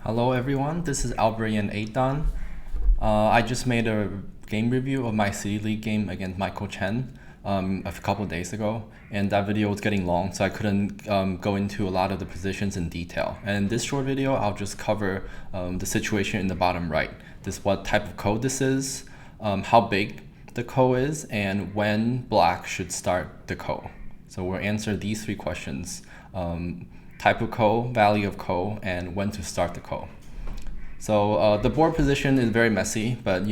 Hello everyone, this is Alberian 8Dan. I just made a game review of my City League game against Michael Chen a couple of days ago, and that video was getting long, so I couldn't go into a lot of the positions in detail. And in this short video, I'll just cover the situation in the bottom right. This what type of code this is, how big the ko is, and when black should start the ko. So we'll answer these three questions. Type of ko, value of ko, and when to start the ko. So the board position is very messy, but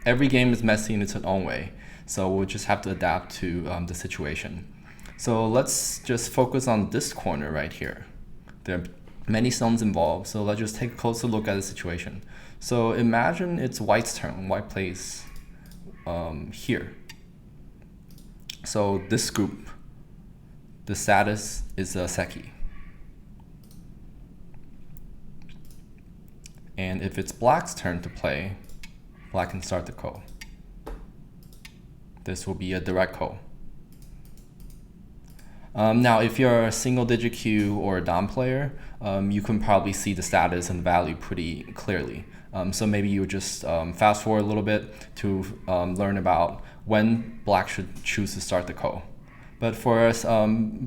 every game is messy in its own way. So we'll just have to adapt to the situation. So let's just focus on this corner right here. There are many stones involved, so let's just take a closer look at the situation. So imagine it's white's turn. White plays here. So this group, the status is a Seki. And if it's black's turn to play, black can start the ko. This will be a direct ko. Now, if you're a single digit queue or a dom player, you can probably see the status and value pretty clearly. So maybe you just fast forward a little bit to learn about when black should choose to start the ko. But for us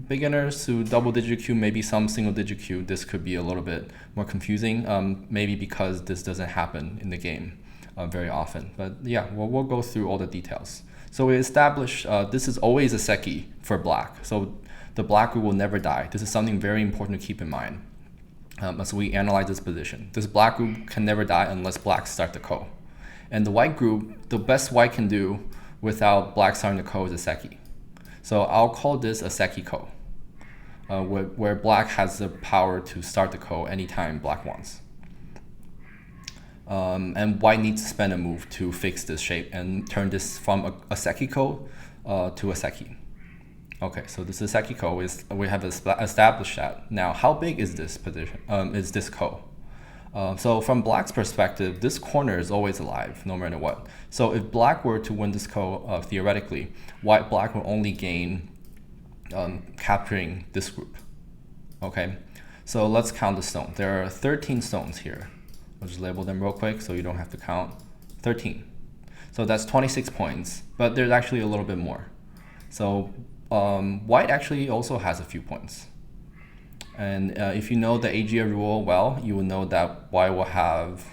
beginners who double digit queue, maybe some single digit queue, this could be a little bit more confusing, maybe because this doesn't happen in the game very often. But yeah, we'll go through all the details. So we established this is always a Seki for black. So the black group will never die. This is something very important to keep in mind as we analyze this position. This black group can never die unless black start the ko. And the white group, the best white can do without black starting the ko is a Seki. So I'll call this a Seki Ko, where black has the power to start the ko anytime black wants. And white needs to spend a move to fix this shape and turn this from a Seki Ko to a Seki. Okay, so this is Seki Ko. We have established that. Now, how big is this position? Is this ko? So from black's perspective, this corner is always alive, no matter what. So if black were to win this ko, theoretically, black will only gain capturing this group. Okay, so let's count the stones. There are 13 stones here. I'll just label them real quick so you don't have to count. 13. So that's 26 points, but there's actually a little bit more. So white actually also has a few points. And if you know the AGA rule well, you will know that white will have,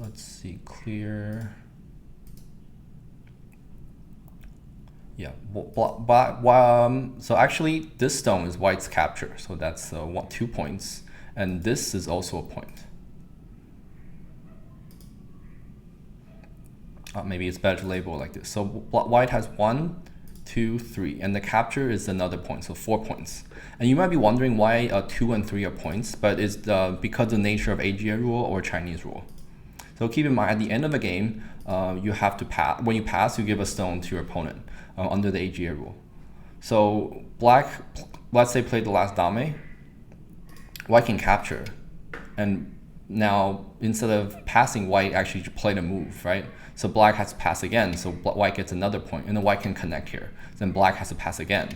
let's see, clear. Yeah, so actually this stone is white's capture, so that's 2 points, and this is also a point. Maybe it's better to label like this. So white has 1, 2, 3, and the capture is another point, so 4 points. And you might be wondering why 2 and 3 are points, but it's because of the nature of AGA rule or Chinese rule. So keep in mind, at the end of the game, you have to pass. When you pass, you give a stone to your opponent under the AGA rule. So black, let's say, played the last dame. White can capture, and now instead of passing, white actually played a move, right? So black has to pass again, so white gets another point, and then white can connect here. Then black has to pass again.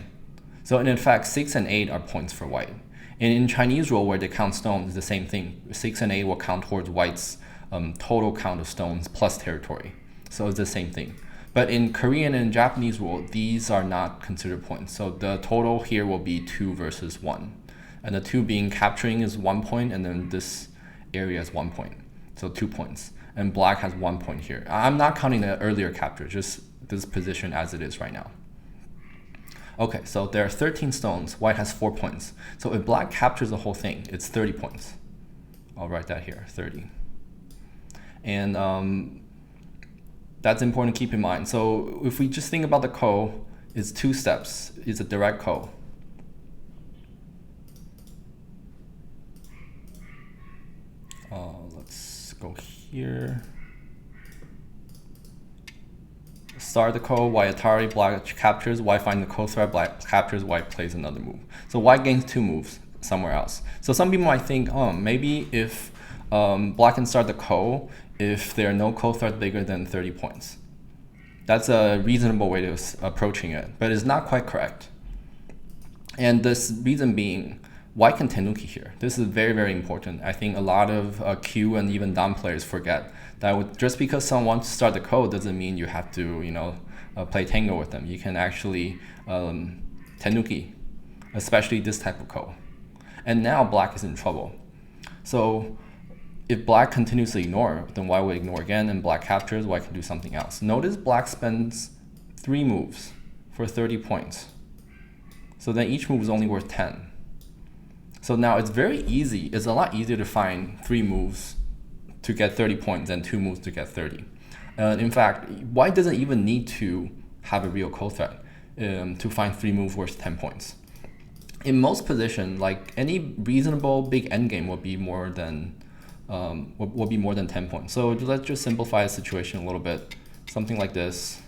So in fact, 6 and 8 are points for white. And in Chinese rule, where they count stones, it's the same thing. 6 and 8 will count towards white's total count of stones plus territory. So it's the same thing. But in Korean and Japanese rule, these are not considered points. So the total here will be 2 versus 1. And the 2 being capturing is 1 point, and then this area is 1 point. So 2 points. And black has 1 point here. I'm not counting the earlier capture, just this position as it is right now. Okay, so there are 13 stones. White has 4 points. So if black captures the whole thing, it's 30 points. I'll write that here, 30. And that's important to keep in mind. So if we just think about the ko, it's 2 steps. It's a direct ko. Let's go here. Start the ko, white Atari, black captures, white finds the ko threat, black captures, white plays another move. So white gains 2 moves somewhere else. So some people might think, maybe if black can start the ko, if there are no ko threats bigger than 30 points. That's a reasonable way of approaching it, but it's not quite correct. And this reason being, white can tenuki here. This is very, very important. I think a lot of Q and even Dom players forget that just because someone wants to start the code doesn't mean you have to, play Tango with them. You can actually tenuki, especially this type of code. And now black is in trouble. So if black continues to ignore, then white will ignore again, and black captures, white can do something else. Notice black spends 3 moves for 30 points. So then each move is only worth 10. So now it's very easy. It's a lot easier to find 3 moves to get 30 points than 2 moves to get 30. In fact, white doesn't even need to have a real code threat to find 3 moves worth 10 points. In most positions, like any reasonable big endgame will be more than 10 points. So let's just simplify the situation a little bit. Something like this,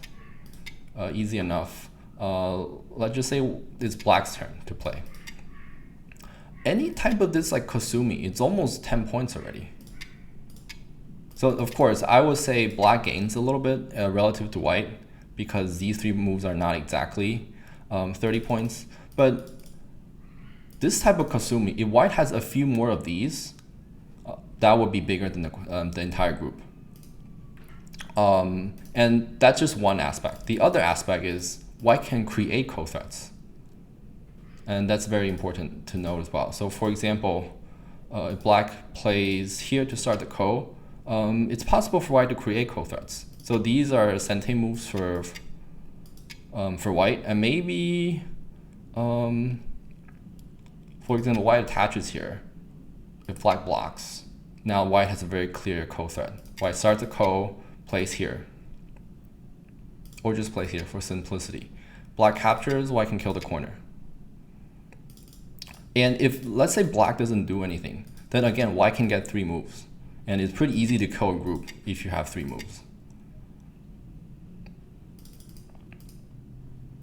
easy enough. Let's just say it's black's turn to play. Any type of this like Kasumi, it's almost 10 points already. So of course, I would say black gains a little bit relative to white because these 3 moves are not exactly 30 points. But this type of Kasumi, if white has a few more of these, that would be bigger than the entire group. And that's just one aspect. The other aspect is white can create code threats. And that's very important to note as well. So for example, if black plays here to start the code, it's possible for white to create code threats. So these are sente moves for white, and maybe, for example, white attaches here. If black blocks, now white has a very clear code threat. White starts the code, plays here, or just plays here for simplicity. Black captures, white can kill the corner. And if, let's say black doesn't do anything, then again, white can get 3 moves. And it's pretty easy to kill a group if you have 3 moves.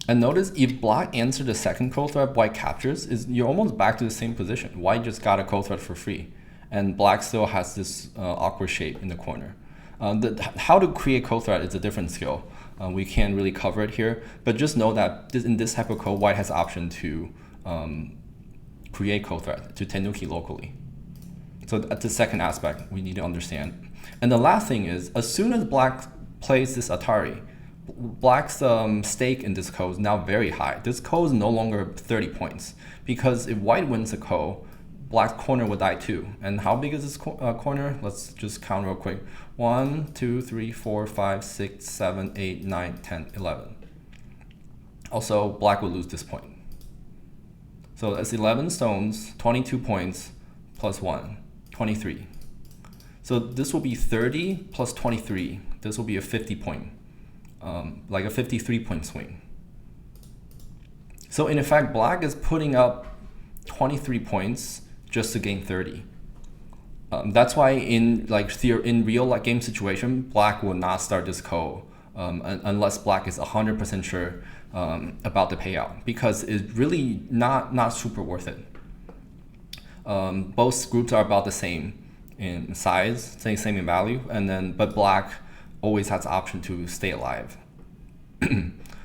And notice if black answers the second code threat, white captures, you're almost back to the same position. White just got a code threat for free. And black still has this awkward shape in the corner. How to create code threat is a different skill. We can't really cover it here. But just know that in this type of code, white has the option to create code threat, to tenuki locally. So that's the second aspect we need to understand. And the last thing is, as soon as black plays this Atari, black's stake in this code is now very high. This code is no longer 30 points, because if white wins the code, black's corner would die too. And how big is this corner? Let's just count real quick. 1, 2, 3, 4, 5, 6, 7, 8, 9, 10, 11. Also, black would lose this point. So that's 11 stones, 22 points, plus 1, 23. So this will be 30 plus 23. This will be a 50 point, like a 53 point swing. So in effect, black is putting up 23 points just to gain 30. That's why in real game situation, black will not start this code unless black is 100% sure about the payout, because it's really not super worth it. Both groups are about the same in size, same in value, but black always has the option to stay alive.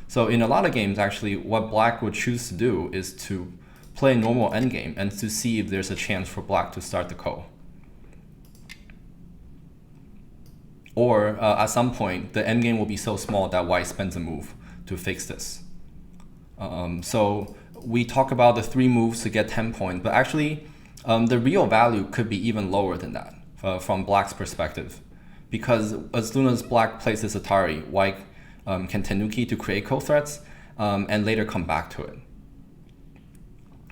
So in a lot of games, actually, what black would choose to do is to play a normal endgame and to see if there's a chance for black to start the code. Or at some point, the endgame will be so small that white spends a move to fix this. So we talk about the 3 moves to get 10 points, but actually the real value could be even lower than that from black's perspective. Because as soon as black plays this Atari, white can tenuki to create code threats and later come back to it.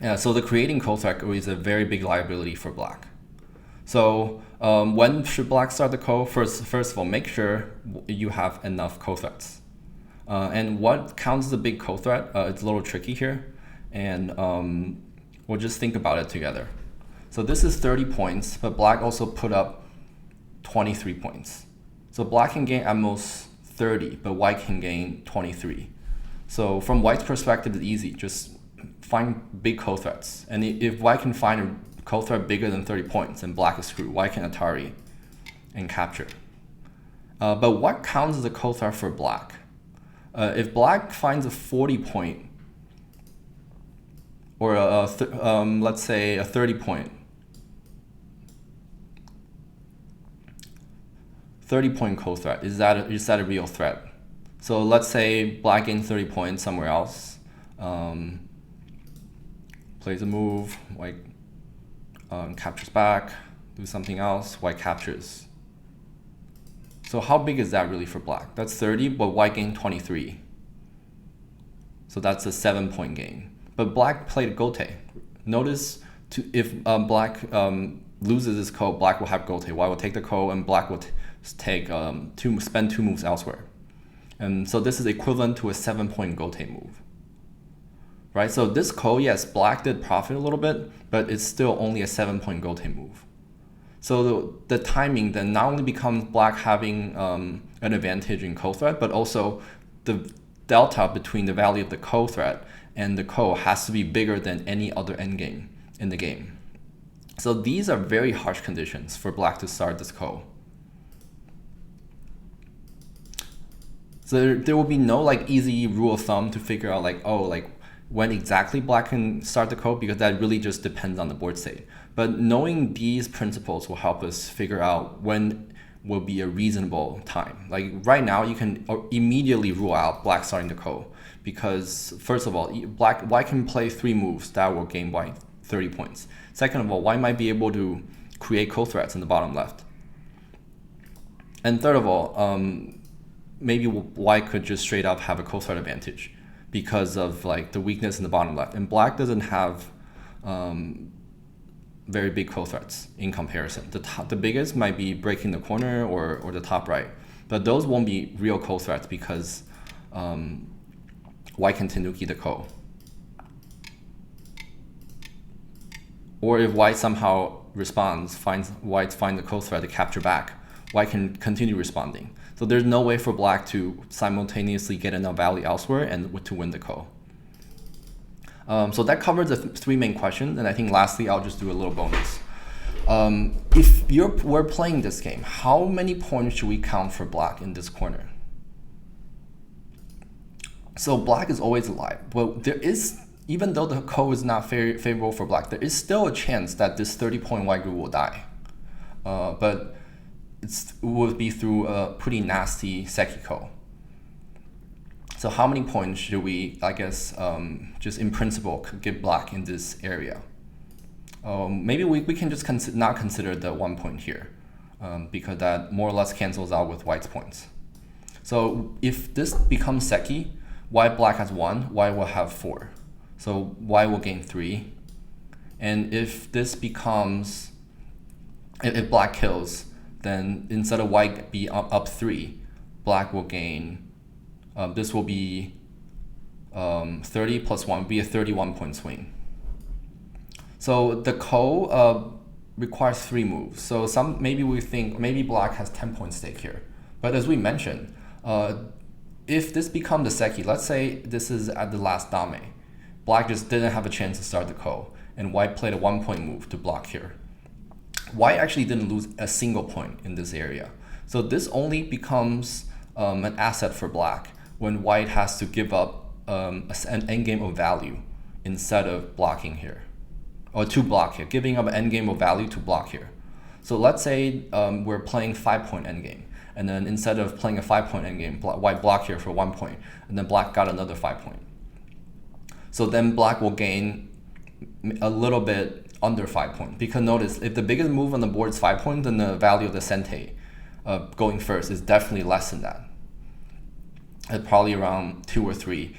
Yeah, so the creating code threat is a very big liability for black. So when should black start the code? First of all, make sure you have enough code threats. And what counts as a big code threat? It's a little tricky here, and we'll just think about it together. So this is 30 points, but black also put up 23 points. So black can gain at most 30, but white can gain 23. So from white's perspective, it's easy. Just find big code threats. And if white can find a code threat bigger than 30 points, then black is screwed. White can Atari and capture. But what counts as a code threat for black? If black finds a 40 point or let's say a 30 point. 30-point co-threat, is that a real threat? So let's say black gains 30 points somewhere else, plays a move, white captures back, do something else, white captures. So how big is that really for black? That's 30, but white gained 23. So that's a 7-point gain. But black played a gote. Notice if black loses this ko, black will have gote. White will take the ko, and black will take spend 2 moves elsewhere. And so this is equivalent to a 7-point gote move. Right? So this ko, yes, black did profit a little bit, but it's still only a 7-point gote move. So the timing then not only becomes black having an advantage in ko threat, but also the delta between the value of the ko threat and the ko has to be bigger than any other endgame in the game. So these are very harsh conditions for black to start this ko. So there will be no like easy rule of thumb to figure out like, oh, like when exactly black can start the ko, because that really just depends on the board state. But knowing these principles will help us figure out when will be a reasonable time. Like right now, you can immediately rule out black starting the ko, because first of all, white can play 3 moves that will gain white 30 points. Second of all, white might be able to create ko threats in the bottom left. And third of all, maybe white could just straight up have a ko threat advantage because of like the weakness in the bottom left. And black doesn't have very big ko threats in comparison. The biggest might be breaking the corner or the top right, but those won't be real ko threats because white can tenuki the ko. Or if white somehow responds, white find the ko threat to capture back, white can continue responding. So there's no way for black to simultaneously get enough value elsewhere and to win the ko. So that covers the 3 main questions, and I think lastly I'll just do a little bonus. If we're playing this game, how many points should we count for black in this corner? So black is always alive. Well, there is, even though the ko is not favorable for black, there is still a chance that this 30-point white group will die. But it would be through a pretty nasty Seki Ko. So how many points should we, I guess, just in principle, give black in this area? Maybe we can just not consider the 1 point here, because that more or less cancels out with white's points. So if this becomes Seki, white black has 1, white will have 4. So white will gain 3. And if this becomes, if black kills, then instead of white be up 3, black will gain, this will be 30 plus 1, be a 31-point swing. So the ko requires 3 moves. So maybe we think maybe black has 10-point stake here. But as we mentioned, if this becomes the Seki, let's say this is at the last dame, black just didn't have a chance to start the ko, and white played a 1-point move to block here. White actually didn't lose a single point in this area. So this only becomes an asset for black when white has to give up an endgame of value instead of blocking here, or to block here, giving up an endgame of value to block here. So let's say we're playing 5-point endgame, and then instead of playing a 5-point endgame, white block here for 1 point, and then black got another 5-point. So then black will gain a little bit under 5 points, because notice if the biggest move on the board is 5 points, then the value of the sente going first is definitely less than that. It's probably around 2 or 3.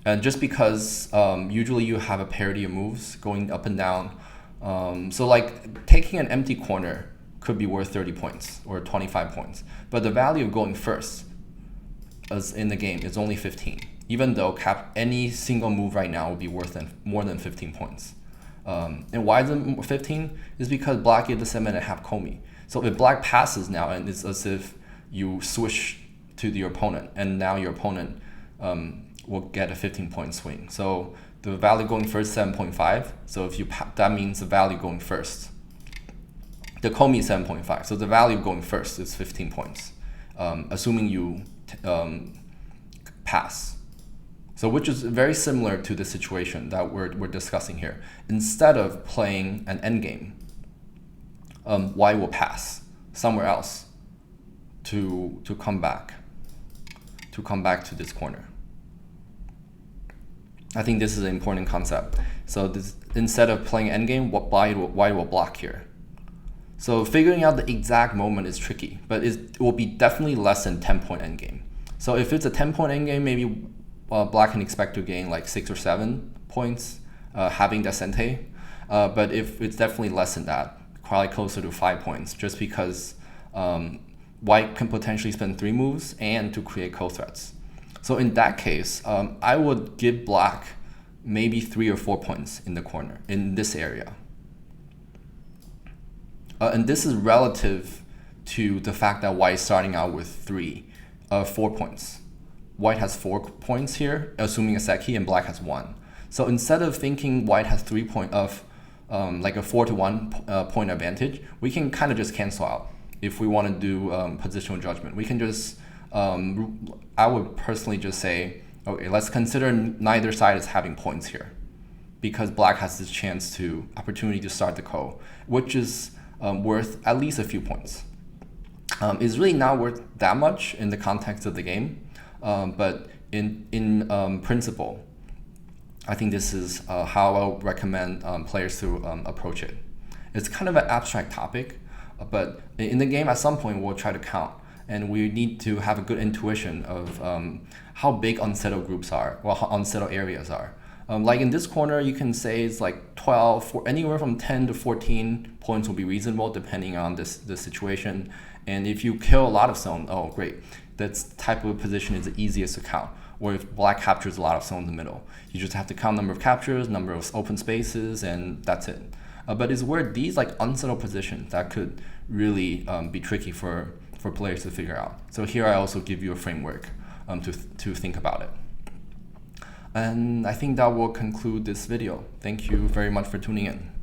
And just because usually you have a parity of moves going up and down. So like taking an empty corner could be worth 30 points or 25 points. But the value of going first as in the game is only 15, even though any single move right now would be worth more than 15 points. And why is it 15? Is because black gave the 7.5 komi. So if black passes now, and it's as if you switch to your opponent, and now your opponent will get a 15-point swing. So the value going first 7.5. So if that means the value going first. The komi is 7.5. So the value going first is 15 points, assuming you pass. So which is very similar to the situation that we're discussing here. Instead of playing an endgame, white will pass somewhere else to come back to this corner. I think this is an important concept. So instead of playing endgame, white will block here. So figuring out the exact moment is tricky, but it will be definitely less than 10-point endgame. So if it's a 10-point endgame, maybe black can expect to gain like 6 or 7 points having Descente. But if it's definitely less than that, probably closer to 5 points, just because white can potentially spend 3 moves and to create co-threats. So in that case, I would give black maybe 3 or 4 points in the corner, in this area. And this is relative to the fact that white is starting out with 4 points. White has 4 points here, assuming a Seki, and black has 1. So instead of thinking white has 3 points of like a 4-to-1 point advantage, we can kind of just cancel out. If we want to do positional judgment, we can just, I would personally just say, okay, let's consider neither side as having points here, because black has this opportunity to start the ko, which is worth at least a few points. It's really not worth that much in the context of the game, but in principle, I think this is how I would recommend players to approach it. It's kind of an abstract topic, but in the game at some point we'll try to count, and we need to have a good intuition of how big unsettled groups are, or how unsettled areas are. Like in this corner, you can say it's like 12, anywhere from 10 to 14 points will be reasonable depending on the situation. And if you kill a lot of zone, oh great, that type of position is the easiest to count. Or if black captures a lot of zone in the middle, you just have to count number of captures, number of open spaces, and that's it. But it's where these like unsettled positions that could really be tricky for players to figure out. So here I also give you a framework to think about it. And I think that will conclude this video. Thank you very much for tuning in.